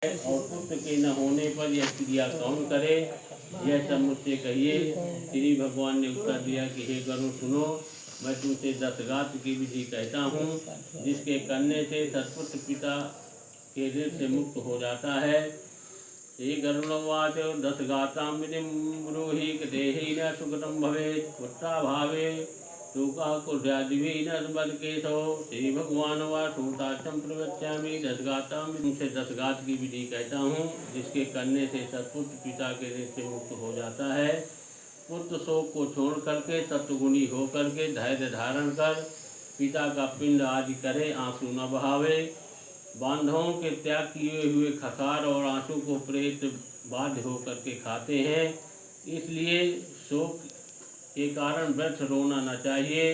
और पुत्र के न होने पर यह क्रिया कौन करे, यह सब मुझसे कहिए। श्री भगवान ने उत्तर दिया कि हे गरुड़ सुनो, मैं तुमसे 10 गात्र की विधि कहता हूँ, जिसके करने से सत्पुत्र पिता के ऋण से मुक्त हो जाता है। श्री गरुड़वाच 10 गात्रां विधिं ब्रूहि देहि न सुकृतं भवेत् पुत्राभावे शोका कुर्यादिवी नर्मद केशव। श्री भगवान व सूताचम प्रवक्ष्यामि 10 गात्रां तुमसे 10 गात्र की विधि कहता हूँ, जिसके करने से सत्पुत्र पिता के ऋण से मुक्त हो जाता है। पुत्र शोक को छोड़ करके सत्वगुणी हो करके धैर्य धारण कर पिता का पिंड आदि करे, आंसू न बहावे। बांधवों के त्याग किए हुए खसार और आंसू को प्रेत बाध्य होकर के खाते हैं, इसलिए शोक के कारण व्यर्थ रोना न चाहिए।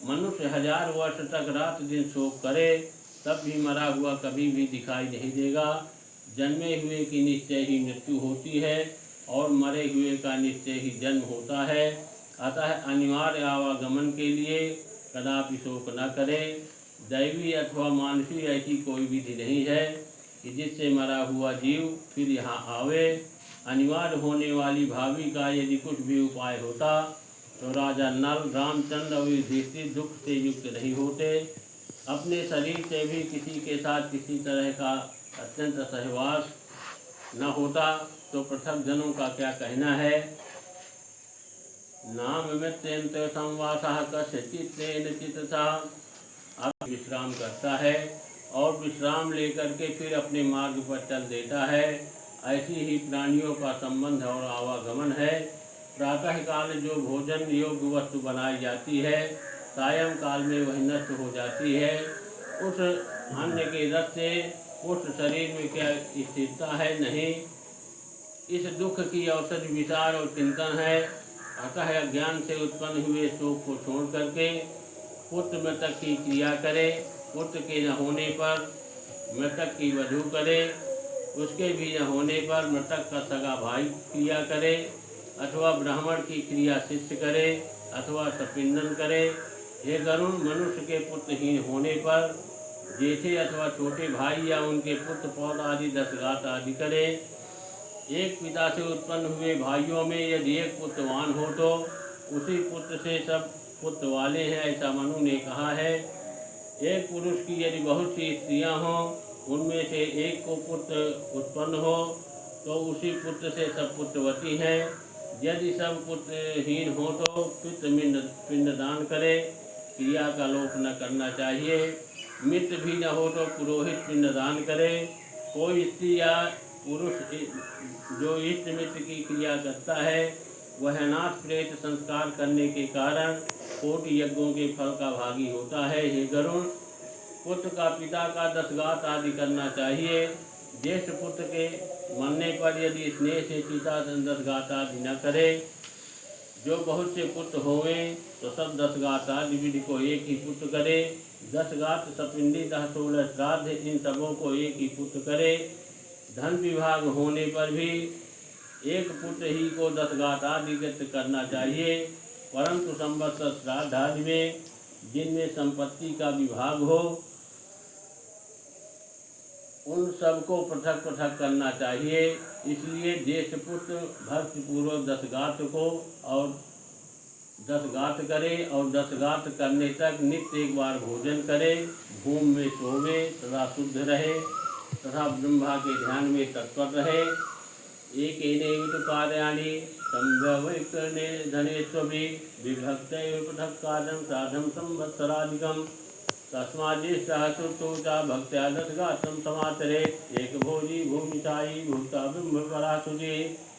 मनुष्य 1000 वर्ष तक रात दिन शोक करे, तब भी मरा हुआ कभी भी दिखाई नहीं देगा। जन्मे हुए की निश्चय ही मृत्यु होती है और मरे हुए का निश्चय ही जन्म होता है। अतः अनिवार्य आवागमन के लिए कदापि शोक न करें। दैवी अथवा मानसी ऐसी कोई विधि नहीं है कि जिससे मरा हुआ जीव फिर यहाँ आवे। अनिवार्य होने वाली भावी का यदि कुछ भी उपाय होता तो राजा नल, रामचंद्र और युधिष्ठिर दुख से युक्त नहीं होते। अपने शरीर से भी किसी के साथ किसी तरह का अत्यंत सहवास न होता तो पृथक जनों का क्या कहना है। नाम मृत्यंत संवासः कस्यचित् तेन चित्तसा। अब विश्राम करता है और विश्राम लेकर के फिर अपने मार्ग पर चल देता है। ऐसी ही प्राणियों का संबंध और आवागमन है। प्रातः काल जो भोजन योग्य वस्तु बनाई जाती है, सायं काल में वह नष्ट हो जाती है। उस अन्न के रस से उस शरीर में क्या स्थिरता है, नहीं। इस दुख की औषधि विचार और चिंतन है। अतः अज्ञान से उत्पन्न हुए शोक को छोड़ करके पुत्र मृतक की क्रिया करे। पुत्र के न होने पर मृतक की वधू करे, उसके भी न होने पर मृतक का सगा भाई क्रिया करे, अथवा ब्राह्मण की क्रिया शिष्य करे, अथवा सपिंडन करे। हे गरुड़, मनुष्य के पुत्रहीन होने पर जेठे अथवा छोटे भाई या उनके पुत्र पौध आदि 10 गात्र आदि करे। एक पिता से उत्पन्न हुए भाइयों में यदि एक पुत्रवान हो तो उसी पुत्र से सब पुत्र वाले हैं, ऐसा मनु ने कहा है। एक पुरुष की यदि बहुत सी स्त्रियां हों, उनमें से एक को पुत्र उत्पन्न हो तो उसी पुत्र से सब पुत्रवती हैं। यदि सब पुत्रहीन हो तो पिंडदान करे, क्रिया का लोप न करना चाहिए। मित्र भी न हो तो पुरोहित पिंडदान करे। कोई स्त्री या पुरुष जो इष्ट मित्र की क्रिया करता है, वह नाथ प्रेत संस्कार करने के कारण कोटि यज्ञों के फल का भागी होता है। हे गरुड़, पुत्र का पिता का 10 गात्र आदि करना चाहिए। ज्येष्ठ पुत्र के मरने पर यदि स्नेह से पिता 10 गात्र आदि न करे, जो बहुत से पुत्र होवे तो सब 10 गात्र आदि विधि को एक ही पुत्र करे। 10 गात्र सपिंडी 16 श्राद्ध, इन सबों को एक ही पुत्र करे। धन विभाग होने पर भी एक पुत्र ही को 10 गात्र आदि करना चाहिए, परंतु संवत्सर श्राद्ध आदि में जिनमें संपत्ति का विभाग हो, उन सबको पृथक पृथक करना चाहिए। इसलिए ज्येष्ठ पुत्र भक्तिपूर्वक 10 गात्र को और 10 गात्र करे और 10 गात्र करने तक नित्य एक बार भोजन करे, भूमि में सोवे, तथा शुद्ध रहे, तथा ब्रह्मा के ध्यान में तत्पर रहे। एकेनैव तु कार्याणि संभवैकर्णे धनेष्वपि विभक्तैव पृथक् कार्यं साधं संवत्सराधिकम्। तस्माज्ज्येष्ठः श्रुतौ च भक्त्या 10 गात्रं समाचरेत्। एकभोजी भूमिशायी भूता ब्रह्मपरा शुचिः।